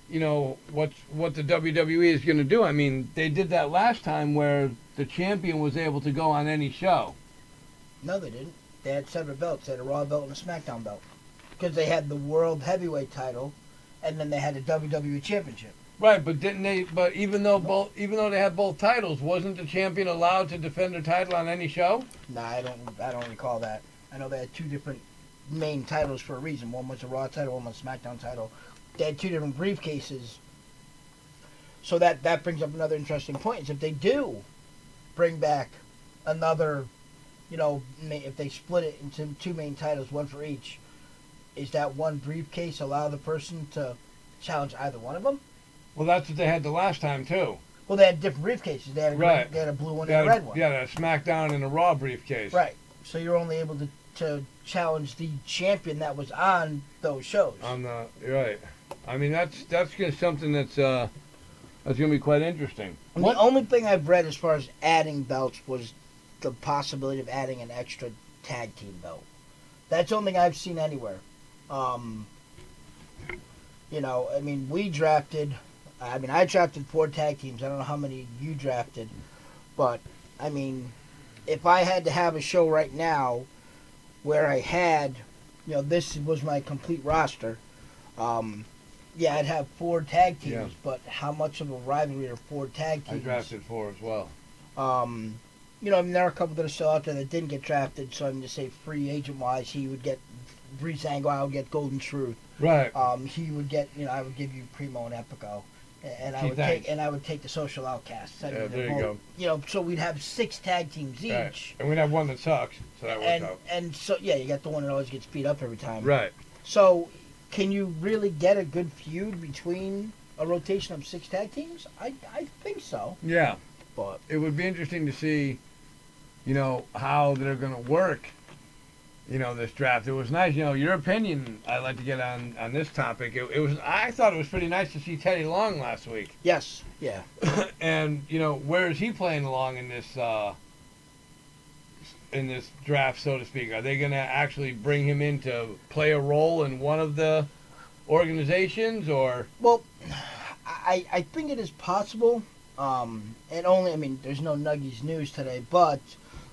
what the WWE is going to do. I mean, they did that last time where the champion was able to go on any show. No, they didn't. They had separate belts. They had a Raw belt and a SmackDown belt. Because they had the World Heavyweight title, and then they had the WWE Championship. Right, but didn't they? But even though they had both titles, wasn't the champion allowed to defend their title on any show? Nah, I don't recall that. I know they had 2 different main titles for a reason. One was a Raw title, one was a SmackDown title. They had 2 different briefcases. So that brings up another interesting point. Is if they do bring back another, if they split it into 2 main titles, one for each, is that one briefcase allow the person to challenge either one of them? Well, that's what they had the last time too. Well, they had different briefcases. They had Right. They had a blue one They and had a red one. Yeah, a SmackDown and a Raw briefcase. Right. So you're only able to challenge the champion that was on those shows. Right. I mean, that's gonna something that's gonna be quite interesting. And the only thing I've read as far as adding belts was the possibility of adding an extra tag team belt. That's the only thing I've seen anywhere. You know, I mean, I drafted 4 tag teams. I don't know how many you drafted, but I mean, if I had to have a show right now where I had, you know, this was my complete roster, yeah, I'd have 4 tag teams, Yeah. but how much of a rivalry are 4 tag I teams? drafted 4 as well. You know, I mean, there are a couple that are still out there that didn't get drafted, so I'm going to say free agent wise, he would get Breezango, I would get Golden Truth. Right. He would get, you know, I would give you Primo and Epico, and I Gee, would thanks. take the Social Outcasts. I Yeah, mean, there they're you both- go. You know, so we'd have 6 tag teams each. Right. And we'd have one that sucks, so that works And out. and so yeah, you got the one that always gets beat up every time. Right. So, can you really get a good feud between a rotation of 6 tag teams? I think so. Yeah. But It would be interesting to see, you know, how they're going to work, you know, this draft. It was nice, you know, your opinion I'd like to get on this topic. I thought it was pretty nice to see Teddy Long last week. yes, yeah, And, you know, where is he playing along in this draft, so to speak? Are they going to actually bring him in to play a role in one of the organizations, or? well, I think it is possible. And only, I mean, there's no Nuggies news today, but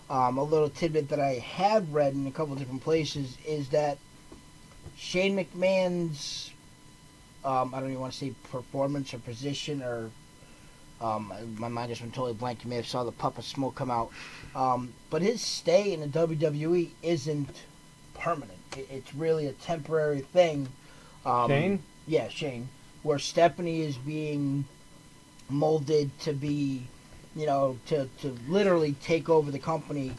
a little tidbit that I have read in a couple different places is that Shane McMahon's, I don't even want to say performance or position or, my mind just went totally blank. You may have saw the puff of smoke come out. But his stay in the WWE isn't permanent. It's really a temporary thing. Shane? Yeah, Shane. Where Stephanie is being molded to be, you know, to literally take over the company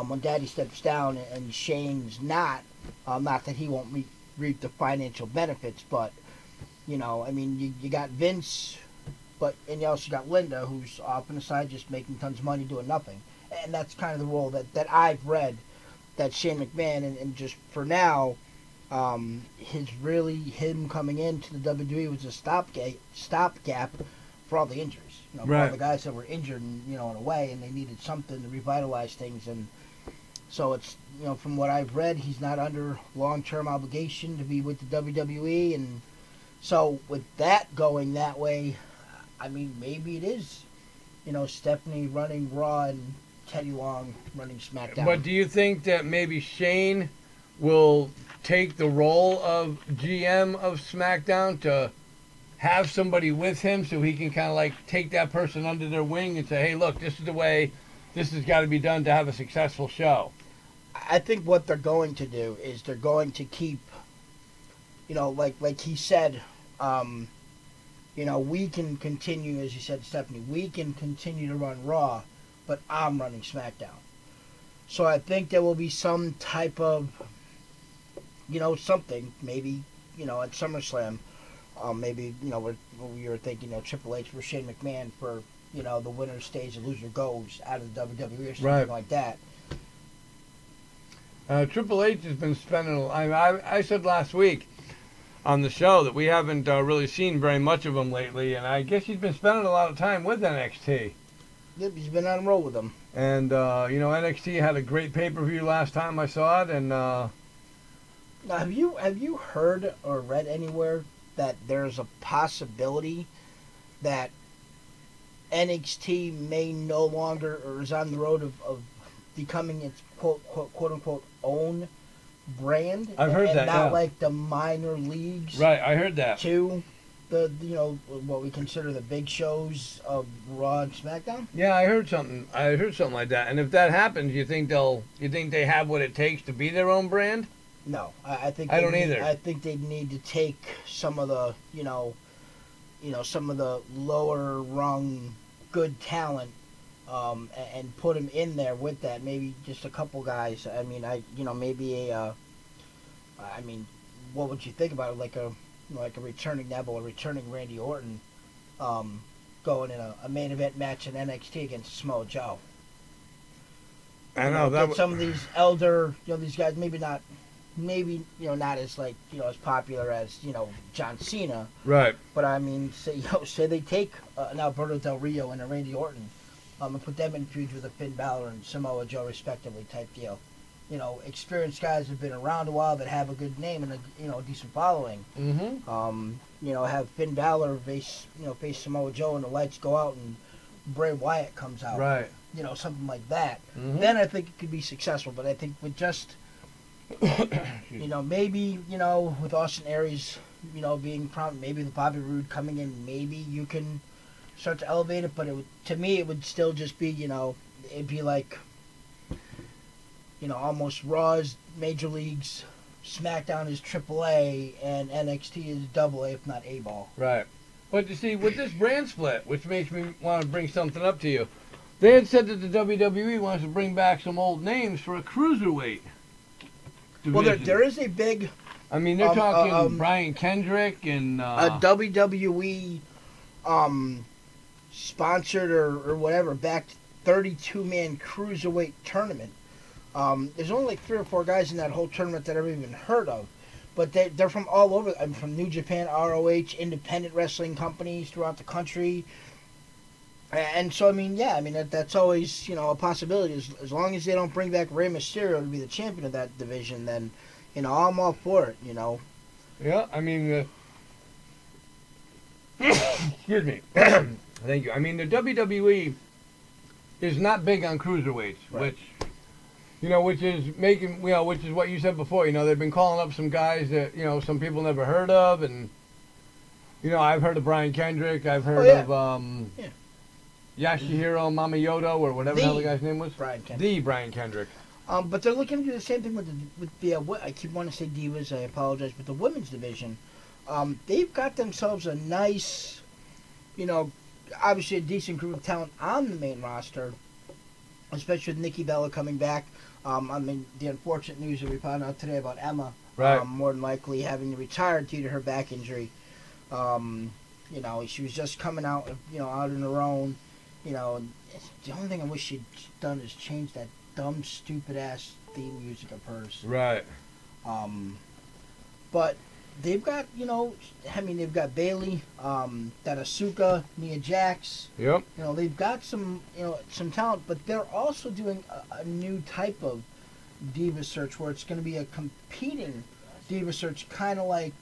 when Daddy steps down, and Shane's not. Not that he won't reap the financial benefits, but, you know, I mean, you got Vince, and you also got Linda, who's off on the side just making tons of money doing nothing. And that's kind of the role that I've read that Shane McMahon, and just for now, him coming into the WWE was a stopgap for all the injuries. You know, for all Right. the guys that were injured, in a way, and they needed something to revitalize things. And so it's, you know, from what I've read, he's not under long-term obligation to be with the WWE. And so with that going that way, I mean, maybe it is, you know, Stephanie running Raw and Teddy Long running SmackDown. But do you think that maybe Shane will take the role of GM of SmackDown to have somebody with him so he can kind of like take that person under their wing and say, hey, look, this is the way this has got to be done to have a successful show? I think what they're going to do is they're going to keep, you know, like he said, you know, we can continue, as you said, Stephanie, we can continue to run Raw, but I'm running SmackDown. So I think there will be some type of, you know, something, maybe, you know, at SummerSlam, maybe, you know, we were thinking, you know, Triple H for Shane McMahon for, you know, the winner stays, the loser goes out of the WWE or something Right. like that. Triple H has been spending. I said last week on the show that we haven't really seen very much of him lately, and I guess he's been spending a lot of time with NXT. Yep, he's been on a roll with them. And you know, NXT had a great pay-per-view last time I saw it, and Now, have you heard or read anywhere that there's a possibility that NXT may no longer, or is on the road of becoming its quote unquote own brand? I've heard and that, not yeah. like the minor leagues right, I heard that. to the, you know, what we consider the big shows of Raw and SmackDown? Yeah, I heard something. Like that. And if that happens, you think they have what it takes to be their own brand? No, I think I they don't need- either. I think they need to take some of the, you know, some of the lower rung good talent, and put them in there with that. Maybe just a couple guys. I mean, maybe I mean, what would you think about it? Like a returning Neville, a returning Randy Orton, going in a main event match in NXT against Samoa Joe. I You know that. get some of these elder, you know, these guys maybe not as like, you know, as popular as, you know, John Cena, Right. but I mean, say they take an Alberto Del Rio and a Randy Orton, and put them in feuds with a Finn Balor and Samoa Joe respectively type deal. You know, experienced guys have been around a while that have a good name and a decent following. Mm-hmm. You know, have Finn Balor face Samoa Joe and the lights go out and Bray Wyatt comes out. Right. You know, something like that. Mm-hmm. Then I think it could be successful. But I think with just, you know, maybe, you know, with Austin Aries, you know, being maybe with Bobby Roode coming in, maybe you can start to elevate it. But to me, it would still just be, you know, it'd be like, you know, almost Raw's Major Leagues, SmackDown is AAA, and NXT is AA, if not A-ball. Right. But you see, with this brand split, which makes me want to bring something up to you, they had said that the WWE wants to bring back some old names for a cruiserweight division. Well, there is a big I mean, they're talking Brian Kendrick and... a WWE sponsored or whatever, backed 32-man cruiserweight tournament. There's only like 3 or 4 guys in that whole tournament that I've even heard of. But they're from all over. I'm from New Japan, ROH, independent wrestling companies throughout the country. And so, I mean, yeah, I mean, that's always, you know, a possibility. As long as they don't bring back Rey Mysterio to be the champion of that division, then, you know, I'm all for it, you know. Yeah, I mean, excuse me. Thank you. I mean, the WWE is not big on cruiserweights, Right. which is making, you know, which is what you said before. You know, they've been calling up some guys that, you know, some people never heard of, and, you know, I've heard of Brian Kendrick. I've heard of Yasuhiro Mamayoto, or whatever the hell the guy's name was. Brian Kendrick. The Brian Kendrick. But they're looking to do the same thing with the I keep wanting to say Divas, I apologize, but the women's division, they've got themselves a nice, you know, obviously a decent group of talent on the main roster, especially with Nikki Bella coming back. I mean, the unfortunate news that we found out today about Emma, Right. more than likely having to retire due to her back injury. You know, she was just coming out, you know, out on her own. You know, the only thing I wish she'd done is change that dumb, stupid-ass theme music of hers. Right. But they've got, you know, I mean, they've got Bailey, that Asuka, Nia Jax. Yep. You know, they've got some, you know, some talent, but they're also doing a new type of Diva Search where it's going to be a competing Diva Search, kind of like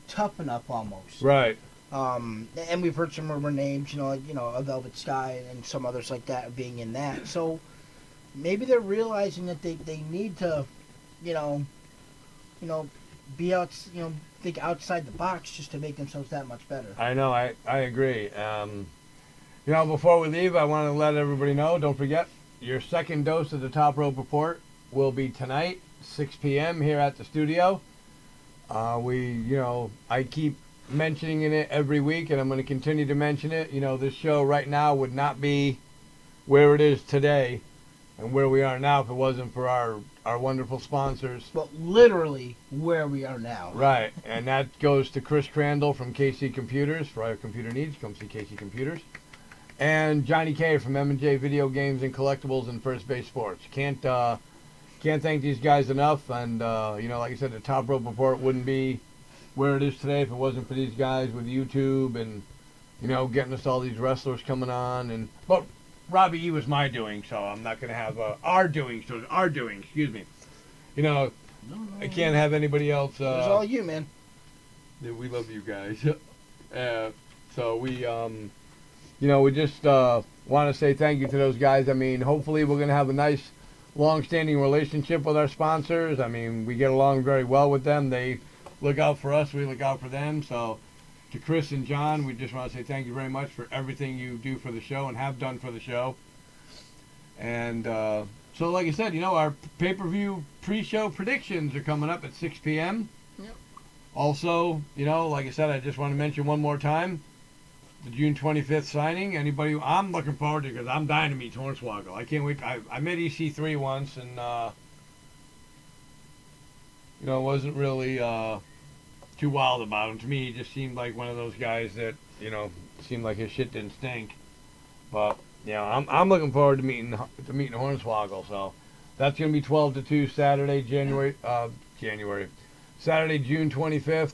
Tough Enough almost. Right. And we've heard some rumor names, like, a Velvet Sky and some others like that being in that. So maybe they're realizing that they need to, be out, think outside the box just to make themselves that much better. I know. I agree. Before we leave, I want to let everybody know. Don't forget, your second dose of the Top Rope Report will be tonight, 6 p.m. here at the studio. I keep mentioning it every week, and I'm going to continue to mention it. This show right now would not be where it is today and where we are now if it wasn't for our wonderful sponsors. But literally where we are now. Right, and that goes to Chris Crandall from KC Computers. For all your computer needs, come see KC Computers. And Johnny K from M&J Video Games and Collectibles and First Base Sports. Can't thank these guys enough. And, like I said, the Top Rope Report wouldn't be where it is today if it wasn't for these guys with YouTube and, getting us all these wrestlers coming on. But Robbie E was my doing, so I'm not going to have our doing, excuse me. I can't have anybody else. It was all you, man. Yeah, we love you guys. So we, we just want to say thank you to those guys. I mean, hopefully we're going to have a nice, long-standing relationship with our sponsors. I mean, we get along very well with them. They look out for us. We look out for them. So to Chris and John, we just want to say thank you very much for everything you do for the show and have done for the show. And so, like I said, our pay-per-view pre-show predictions are coming up at 6 p.m. Yep. Also, like I said, I just want to mention one more time, the June 25th signing. Anybody, I'm looking forward to it because I'm dying to meet Hornswoggle. I can't wait. I met EC3 once and, wasn't really too wild about him. To me, he just seemed like one of those guys that, seemed like his shit didn't stink. But, I'm looking forward to meeting Hornswoggle. So that's going to be 12 to 2 Saturday, Saturday, June 25th.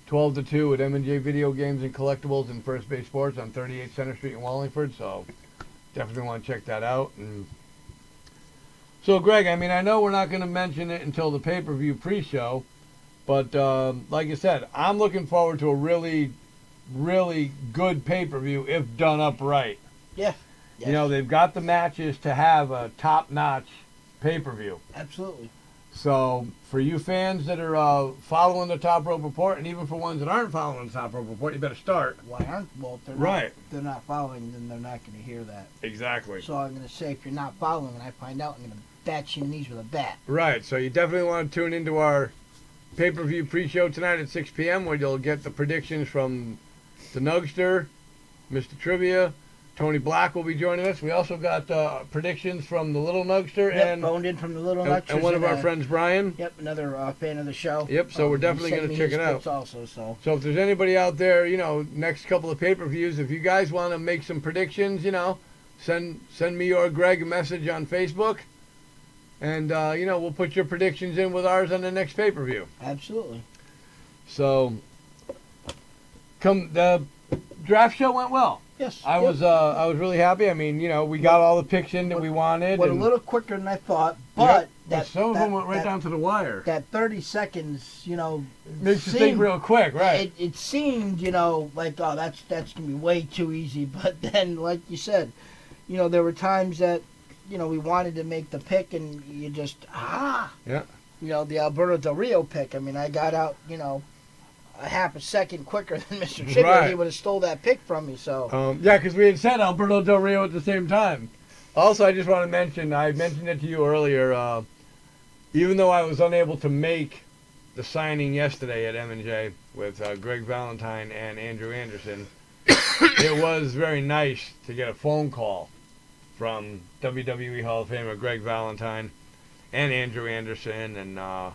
12 to 2 at M&J Video Games and Collectibles and First Base Sports on 38 Center Street in Wallingford. So definitely want to check that out. And so, Greg, I mean, I know we're not going to mention it until the pay-per-view pre-show, but like I said, I'm looking forward to a really, really good pay-per-view if done up right. Yeah. Yes. You know, they've got the matches to have a top-notch pay-per-view. Absolutely. So, for you fans that are following the Top Rope Report, and even for ones that aren't following the Top Rope Report, you better start. Why aren't? Well, if they're Right. not, they're not following, then they're not going to hear that. Exactly. So I'm going to say, if you're not following, and I find out, I'm going to bat you in the knees with a bat. Right, so you definitely want to tune into our pay-per-view pre-show tonight at 6 p.m. where you'll get the predictions from the Nugster, Mr. Trivia. Tony Black will be joining us. We also got predictions from the Little Nugster Yep, and phoned in from the Little Nugsters. and one of our friends, Brian. Yep, another fan of the show. Yep, so we're definitely he sent gonna me check his it out. picks Also, so So if there's anybody out there, you know, next couple of pay-per-views, if you guys want to make some predictions, you know, send me or Greg a message on Facebook, and you know, we'll put your predictions in with ours on the next pay-per-view. absolutely. So, the draft show went well. Yes. I yep. was really happy. I mean, you know, we got all the picks in that we wanted. Went a and, little quicker than I thought, Yep, but some of them went right down to the wire. That 30 seconds, you know, Makes you think real quick, right? It seemed, you know, like, oh, that's gonna be way too easy. But then, like you said, you know, there were times that, you know, we wanted to make the pick, and you just Yeah. You know, the Alberto Del Rio pick. I mean, I got out, you know, a half a second quicker than Mr. Trivia. Right. He would have stole that pick from me. So Yeah, because we had said Alberto Del Rio at the same time. Also, I just want to mention, I mentioned it to you earlier, even though I was unable to make the signing yesterday at M&J with Greg Valentine and Andrew Anderson, it was very nice to get a phone call from WWE Hall of Famer Greg Valentine and Andrew Anderson, and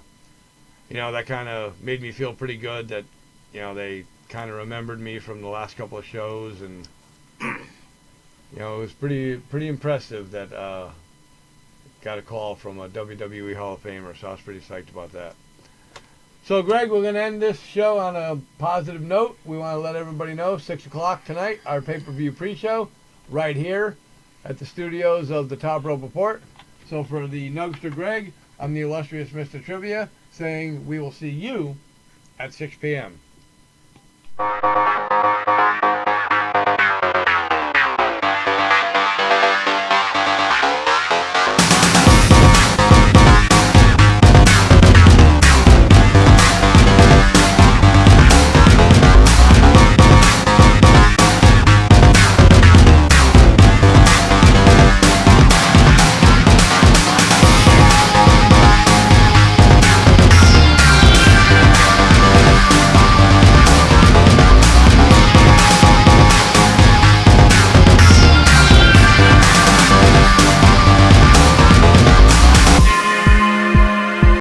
you know, that kind of made me feel pretty good that, you know, they kind of remembered me from the last couple of shows, and you know, it was pretty impressive that got a call from a WWE Hall of Famer, so I was pretty psyched about that. So, Greg, we're going to end this show on a positive note. We want to let everybody know, 6 o'clock tonight, our pay-per-view pre-show, right here at the studios of the Top Rope Report. So for the Nugster Greg, I'm the illustrious Mr. Trivia, saying we will see you at 6 p.m.